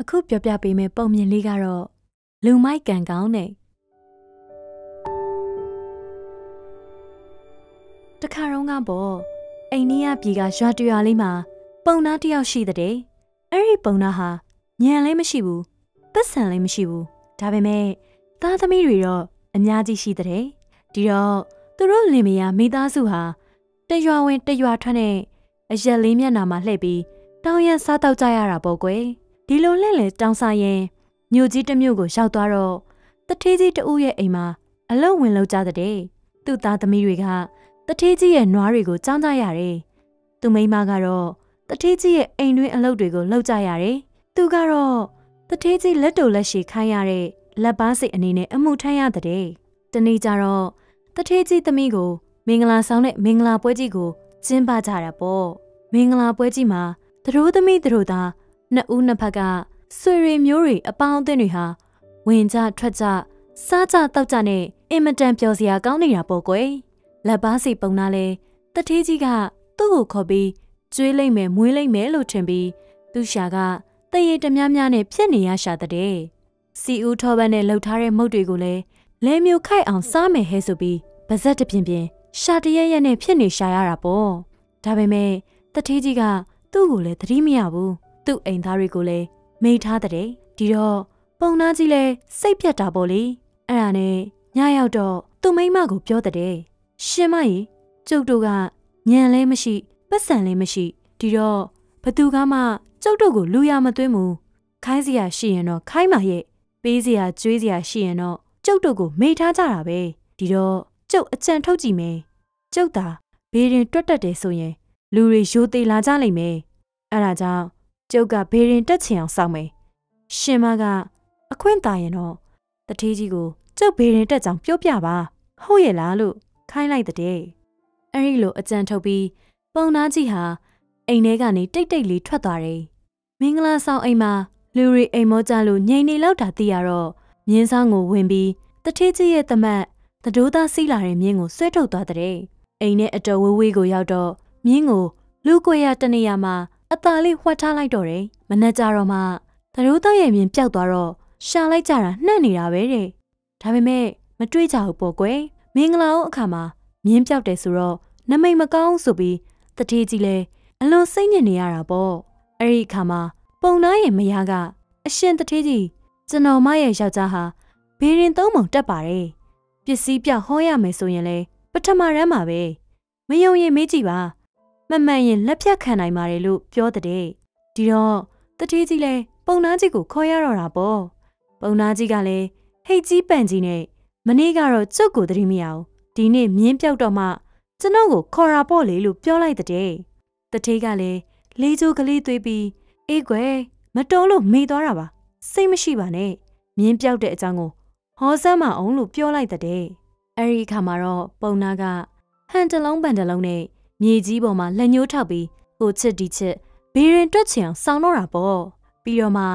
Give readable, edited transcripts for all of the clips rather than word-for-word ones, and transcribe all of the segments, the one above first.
အခုပြောပြပေးမယ့်ပုံမြင်လေးကတော့လူမိုက်ကံကောင်းတဲ့တခါတော့ကပေါ့အိန္ဒိယပြည်ကရွာတရွာလေးမှာပုံနာတစ်ယောက်ရှိတဲ့အဲ့ဒီပုံနာဟာညံလည်းမရှိဘူးပတ်စံလည်းမရှိဘူးဒါပေမဲ့သားသမီးတွေတော့အများကြီးရှိတဲ့ဒီတော့သူတို့လင်မယားမိသားစုဟာတရွာဝင်တရွာထွက်နဲ့အရက်လေးမျက်နှာမှာလှည့်ပြီးတောင်းရန်စားတောက်ကြရတာပေါ့ကွယ်ဒီလိုလှည့်လေတောင်းစားရင်မြို့ကြီးတစ်မြို့ကိုရောက်သွားတော့တထေးကြီးတဦးရဲ့အိမ်မှာအလုံးဝင်လောက်ကြတဲ့သူ့သားသမီးတွေကတထေးကြီးရဲ့နွားတွေကိုကြောင်းကြရတယ်သူမိန်းမကတော့တထေးကြီးရဲ့အိမ်တွင်းအလုပ်တွေကိုလုပ်ကြရတယ်သူကတော့တထေးကြီးလက်တိုလက်ရှည်ခိုင်းရတဲ့လက်ပါစိတ်အနေနဲ့အမှုထမ်းရတဲ့တနေ့ကျတော့တထေးကြီးသမီးကိုမင်္ဂလာဆောင်တဲ့မင်္ဂလာပွဲကြီးကိုကျင်းပကြတာပေါ့မင်္ဂလာပွဲကြီးမှာသူတို့သမီးတို့သားနှစ်ဦးနှစ်ဖက်ကဆွေတွေမျိုးတွေအပေါင်းအသင်းတွေဟာဝင်ကြထွက်ကြစားကြတောက်ကြနဲ့အင်မတန်ပျော်စရာကောင်းနေတာပေါ့ကွယ်လက်ပါစီပုံနာလဲတထေးကြီးကသူ့ကိုခေါ်ပြီးကျွေးလိုက်မယ်မွေးလိုက်မယ်လို့ထင်ပြီးသူ့ရှာကတရေတများများနဲ့ဖြစ်နေရရှာတဲ့စီဦးထောပတ်နဲ့လှုပ်ထားတဲ့မုတ်တွေကိုလည်းလဲမျိုးခိုက်အောင်စားမယ်ဟဲဆိုပြီးပါဇက်တပြင်းပြင်းရှာတရရက်နဲ့ဖြစ်နေရှာရတာပေါ့ဒါပေမဲ့တထေးကြီးကသူ့ကိုလည်းသတိမရဘူးသူ့အိမ်သားတွေကိုလည်းမိထားတဲ့ဒီတော့ပုံနာကြီးလည်းစိတ်ပြတ်တာပေါ့လေအဲ့ဒါနဲ့ညရောက်တော့သူ့မိန်းမကိုပြောတဲ့ရှင်မကြီးကျုပ်တို့ကညံလည်းမရှိပတ်စံလည်းမရှိဒီတော့ဘသူကမှကျုပ်တို့ကိုလူရမသွင်းဘူးခိုင်းစရာရှိရင်တော့ခိုင်းပါရဲ့ပေးစရာကျွေးစရာရှိရင်တော့ကျုပ်တို့ကိုမိထားကြတာပဲဒီတော့ကျုပ်အကြံထုတ်ကြည့်မယ်ကျုပ်သာဘေးရင်တွတ်တက်တယ်ဆိုရင်လူတွေရိုသေလာကြလိမ့်မယ်အဲ့ဒါကြောင့်ကျုပ်ကဘေးရင်တက်ချင်အောင်စောင့်မယ်ရှင်မကအခွင့်တာရင်တော့တထေးကြီးကိုကျုပ်ဘေးရင်တက်ကြောင်ပြောပြပါဟုတ်ရဲ့လားလို့ခိုင်းလိုက်တဲ့အဲ့ဒီလိုအကြံထုတ်ပြီးပုံနာကြီးဟာအိမ်ထဲကနေတိတ်တိတ်လေးထွက်သွားတယ်မင်္ဂလာဆောင်အိမ်မှာလူတွေအိမ်မောကြလို့ငြိမ်နေလောက်တာသိရတော့မြင်းဆောင်ကိုဝင်ပြီးတထေးကြီးရဲ့သမက်တဒိုးသားစီးလာတဲ့မြင်းကိုဆွဲထုတ်သွားတဲ့အိမ်နဲ့အတော်ဝေးဝေးကိုရောက်တော့မြင်းကိုလူကွေရတနေရာမှာအသာလေးဝှက်ထားလိုက်တော့တယ်မနှက်ကြတော့မှတဒိုးသားရဲ့မြင်းပျောက်သွားတော့ရှာလိုက်ကြတာနှံ့နေတာပဲတဲ့ဒါပေမဲ့မတွေ့ကြဘူးပေါ့ကွယ်မင်္ဂလာအောင်အခါမှာမြင်းပျောက်တယ်ဆိုတော့နမိတ်မကောင်းဆိုပြီးတထေးကြီးလဲအလွန်စိတ်ညစ်နေရတာပေါ့အဲ့ဒီအခါမှာပုံနာရဲ့မယားကအရှင်တထေးကြီးကျွန်တော်မရဲ့ယောက်ျားဟာဘေးရင်သုံးပုံတက်ပါတယ်ပစ္စည်းပြောက်ဟောရမယ်ဆိုရင်လဲပထမရမ်းပါပဲမယုံရင်မေးကြည့်ပါမမှန်ရင်လက်ဖြတ်ခံနိုင်ပါတယ်လို့ပြောတဲ့ဒီတော့တထေးကြီးလဲပုံနာကြီးကိုခေါ်ရတော့တာပေါ့ပုံနာကြီးကလည်းဟိတ်ကြီးပန့်ကြီးနဲ့မနေ့ကတော့ကျုပ်ကိုသတိမရအောင်ဒီနေ့မြင်းပြောက်တော့မှကျွန်တော်ကိုခေါ်ရာပေါ့လေလို့ပြောလိုက်တဲ့တထေးကလည်းလေးချိုးကလေးသွေးပြီးအေးကွယ်မတော်လို့မေ့သွားတာပါစိတ်မရှိပါနဲ့မြင်းပြောက်တဲ့အကြောင်းကိုဟောစမ်းမအောင်လို့ပြောလိုက်တဲ့အဲ့ဒီအခါမှာတော့ပုံနာကဟန်တလုံးပန်တလုံးနဲ့မြေကြီးပေါ်မှာလက်ညှိုးထောက်ပြီးကိုချစ်ဒီချစ်ဘေးရင်တွက်ချင်အောင်ဆောင်းတော့တာပေါ့ပြီးတော့မှ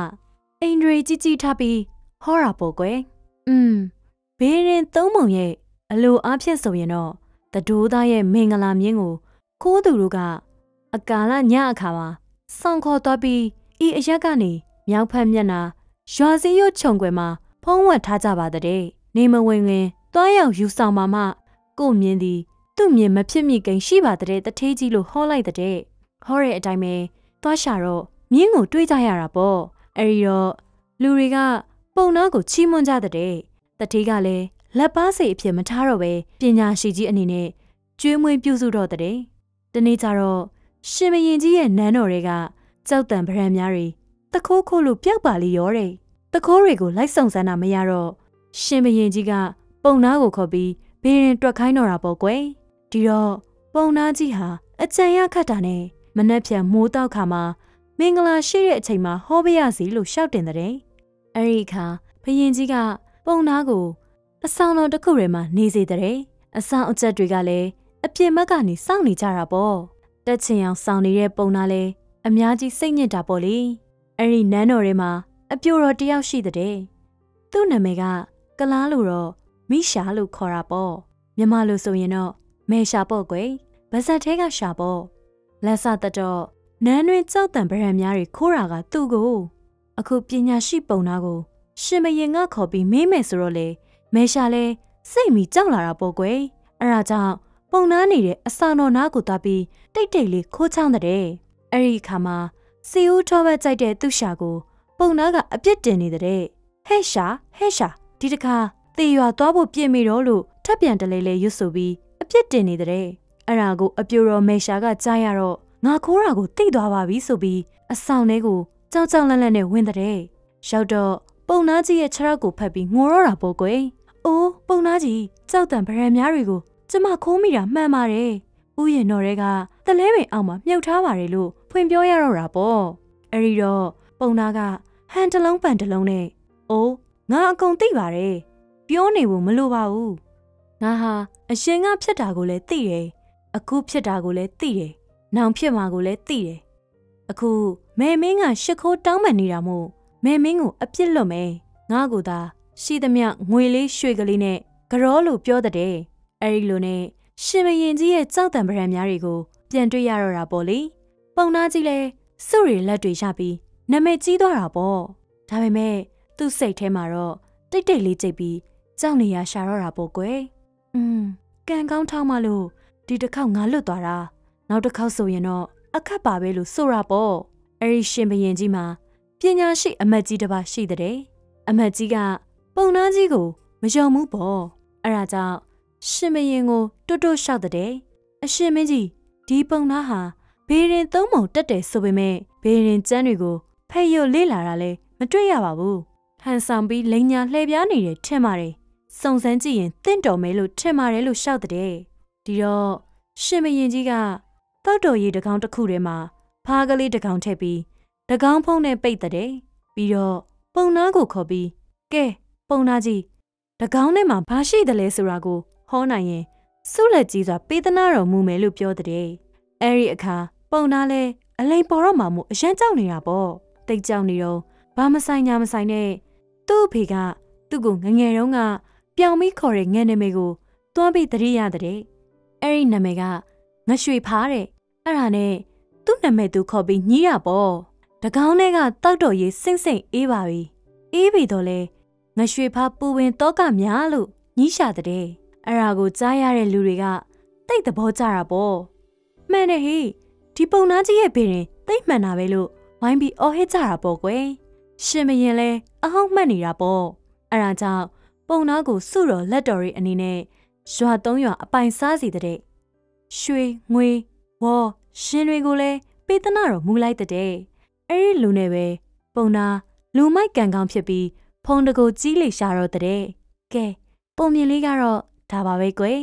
အိမ်တွေကြီးကြီးထားပြီးဟောတာပေါ့ကွယ်ဘေးရင်သုံးပုံရဲ့အလိုအားဖြင့်ဆိုရင်တော့တဒိုးသားရဲ့မင်္ဂလာမြင်းကိုခိုးသူတို့ကအကာလညအခါမှာစောင့်ခေါ်သွားပြီးဤအရက်ကနေမြောက်ဖက်မျက်နှာရွာစည်းရွတ်ခြုံွယ်မှာဖုံးဝတ်ထားကြပါတဲ့နေမဝင်ဝင်သွားရောက်ယူဆောင်ပါမှကိုမြင်သည်သူ့မြင်မဖြစ်မိကိန်းရှိပါတဲ့တထေးကြီးလို့ဟောလိုက်တဲ့ဟောတဲ့အတိုင်းပဲသွားရှာတော့မြင်းကိုတွေးကြရတာပေါ့အဲဒီတော့လူတွေကပုံနာကိုချီးမွမ်းကြတဲ့တထေးကလည်းလက်ပါစိတ်အဖြစ်မထားတော့ပဲပညာရှိကြီးအနေနဲ့ကျွေးမွေးပြုစုတော့တဲ့တနေ့ကျတော့ရှင်မရင်ကြီးရဲ့နန်းတော်တွေကကြောက်တံဗရံများတွေတခိုးခိုးလို့ပျောက်ပါလိရောတဲ့တခိုးတွေကိုလိုက်စုံစမ်းတာမရတော့ရှင်မရင်ကြီးကပုံနာကိုခေါ်ပြီးဘေးရင်တွက်ခိုင်းတော့တာပေါ့ကွယ်ဒီတော့ပုံနာကြီးဟာအကြံရခတ်တာနဲ့မနှက်ဖြန်မိုးတောက်ခါမှာမင်္ဂလာရှိတဲ့အချိန်မှာဟောပြရစီလို့ရှောက်တင်တဲ့အဲ့ဒီအခါဘုရင်ကြီးကပုံနာကိုအဆောင်တော်တစ်ခုထဲမှာနေစေတဲ့အဆောင်အကျက်တွေကလည်းအပြင်ဘက်ကနေစောင့်နေကြတာပေါ့တက်ချင်အောင်စောင့်နေတဲ့ပုံနာလဲအများကြီးစိတ်ညစ်တာပေါ့လေအဲ့ဒီနန်းတော်ထဲမှာအပြိုတော်တယောက်ရှိတဲ့သူ့နာမည်ကကလားလို့တော့မိရှာလို့ခေါ်တာပေါ့မြန်မာလို့ဆိုရင်တော့မဲရှာပေါ့ကွယ်ဗဇက်ထဲကရှာပေါ့လက်စတတော့နန်းတွင်ကြောက်တံဗရံများတွေခိုးတာကသူ့ကို အခုပညာရှိပုံနာကိုရှင်မရင်ကခေါ်ပြီးမေးမယ်ဆိုတော့လေမဲရှာလဲစိတ်မီကြောက်လာတာပေါ့ကွယ်အဲ့ဒါကြောင့်ပုံနာနေတဲ့အဆောင်တော်နားကိုသွားပြီးတိတ်တိတ်လေးခိုးချောင်းတဲ့အဲ့ဒီအခါမှာစီဦးထောဘက်ကြိုက်တဲ့သူ့ရှာကိုပုံနာကအပြစ်တင်နေတဲ့ဟဲ့ရှာဒီတခါသေရွာသွားဖို့ပြင်မိတော့လို့ထပ်ပြန်တလဲလဲရွတ်ဆိုပြီးအပြစ်တင်နေတဲ့အဲ့ဒါကိုအပြိုတော်မဲရှာကကြားရတော့ငါခိုးတာကိုတိတ်သွားပါပြီဆိုပြီးအဆောင်ထဲကိုကြောက်ကြောက်လန့်လန့်နဲ့ဝင်တဲ့ရောက်တော့ပုံနာကြီးရဲ့ခြေထောက်ကိုဖက်ပြီးငိုတော့တာပေါ့ကွယ်အိုးပုံနာကြီးကြောက်တံဗရန်များတွေကိုကျမခိုးမိတာမှန်ပါတယ်ဥယျာဉ်တော်တွေကတလဲပင်အောက်မှာမြုပ်ထားပါတယ်လို့ဖွင့်ပြောရတော့တာပေါ့အဲ့ဒီတော့ပုံနာကဟန်တလုံးပန်တလုံးနဲ့အိုးငါအကုန်သိပါတယ်ပြောနေဖို့မလိုပါဘူးငါဟာအရှင်ကဖြစ်တာကိုလည်းသိတယ်အခုဖြစ်တာကိုလည်းသိတယ်နောင်ဖြစ်မှာကိုလည်းသိတယ်အခုမဲမင်းကရှစ်ခိုးတောင်းပန်နေတာမို့မဲမင်းကိုအပြစ်လွတ်မယ်ငါကိုသာရှိသမျှငွေလေးရွှေကလေးနဲ့ကြောလို့ပြောတဲ့အဲ့ဒီလိုနဲ့ရှင်မရင်ကြီးရဲ့ကြောက်တံပရံများတွေကိုပြန်တွေ့ရတော့တာပေါ့လေပုံနာကြီးလဲစုရီလက်တွေရပြီးနာမည်ကြီးသွားတာပေါ့ဒါပေမဲ့သူ့စိတ်ထဲမှာတော့တိတ်တိတ်လေးကြိတ်ပြီးကြောက်နေရရှာတော့တာပေါ့ကွယ်ကံကောင်းထောက်မှလို့ဒီတစ်ခေါက်ငါလွတ်သွားတာနောက်တစ်ခေါက်ဆိုရင်တော့အခက်ပါပဲလို့ဆိုတာပေါ့အဲ့ဒီရှင်ဘရင်ကြီးမှာပညာရှိအမတ်ကြီးတစ်ပါးရှိတဲ့အမတ်ကြီးကပုံနာကြီးကိုမယုံဘူးပေါ့အဲ့ဒါကြောင့်ရှင်ဘရင်ကိုတွတ်တွတ်လျှောက်တဲ့အရှင်မင်းကြီးဒီပုံနာဟာဘေးရင်သုံးပုံတက်တယ်ဆိုပေမဲ့ဘေးရင်ကျန်းတွေကိုဖဲ့ရွလေးလာတာလဲမတွေ့ရပါဘူးဟန်ဆောင်ပြီးလိန်ညာလှည့်ပြားနေတယ်ထင်ပါတယ်စုံစမ်းကြည့်ရင်တင့်တော်မဲလို့ထင်ပါတယ်လို့ရှောက်တဲ့ဒီတော့ရှင်ဘရင်ကြီးကတောက်တော်ရီတကောင်တစ်ခုထဲမှာဖားကလေးတကောင်ထည့်ပြီးတကောင်ဖုံးနဲ့ပိတ်တဲ့ပြီးတော့ပုံနာကိုခေါ်ပြီးကဲပုံနာကြီးတကောင်ထဲမှာဘာရှိတယ်လဲဆိုတာကိုဟောနိုင်ရင်စုလက်ကြီးစွာပေးသနာတော်မူမယ်လို့ပြောတဲ့အဲ့ဒီအခါပုံနာလဲအလိန်ပေါ်တော့မှမို့အရန်ကြောက်နေတာပေါ့တိတ်ကြောက်နေတော့ဘာမဆိုင်ညာမဆိုင်နဲ့သူ့အဖေကသူ့ကိုငငယ်တုန်းကပြောင်ပြီးခေါ်တဲ့ငယ်နာမည်ကိုတွန်းပြီးတရိရတဲ့အဲ့ဒီနာမည်ကငရွှေဖားတဲ့အဲ့ဒါနဲ့သူ့နာမည်သူခေါ်ပြီးညီးတာပေါ့တကောင်းလေးကတောက်တော်ရေးစိမ့်စိမ့်အေးပါပြီအေးပြီတော့လေငရွှေဖားပူဝင်တော့ကများလို့ညီးရှာတဲ့အဲ့ဒါကိုကြားရတဲ့လူတွေကတိတ်သဘောကျတာပေါ့မှန်တယ်ဟေ့ဒီပုံနာကြီးရဲ့ဘေးရင်တိတ်မှန်တာပဲလို့ဝိုင်းပြီးအော်ဟစ်ကြတာပေါ့ကွယ်ရှင်မရင်လဲအဟောင်းမှတ်နေတာပေါ့အဲ့ဒါကြောင့်ပုံနာကိုစုတော်လက်တော်ရီအနေနဲ့ရွာ3ရွာအပိုင်စားစီတဲ့ရွှေငွေဝေါ်ရှင်တွေကိုလည်းပေးသနာတော်မူလိုက်တဲ့အဲ့ဒီလူနဲ့ပဲပုံနာလူမိုက်ကန်ကောင်းဖြစ်ပြီးဖုံတကိုကြီးလေရှာတော့တဲ့ကဲပုံမြင်လေးကတော့ဒါပါပဲကွယ်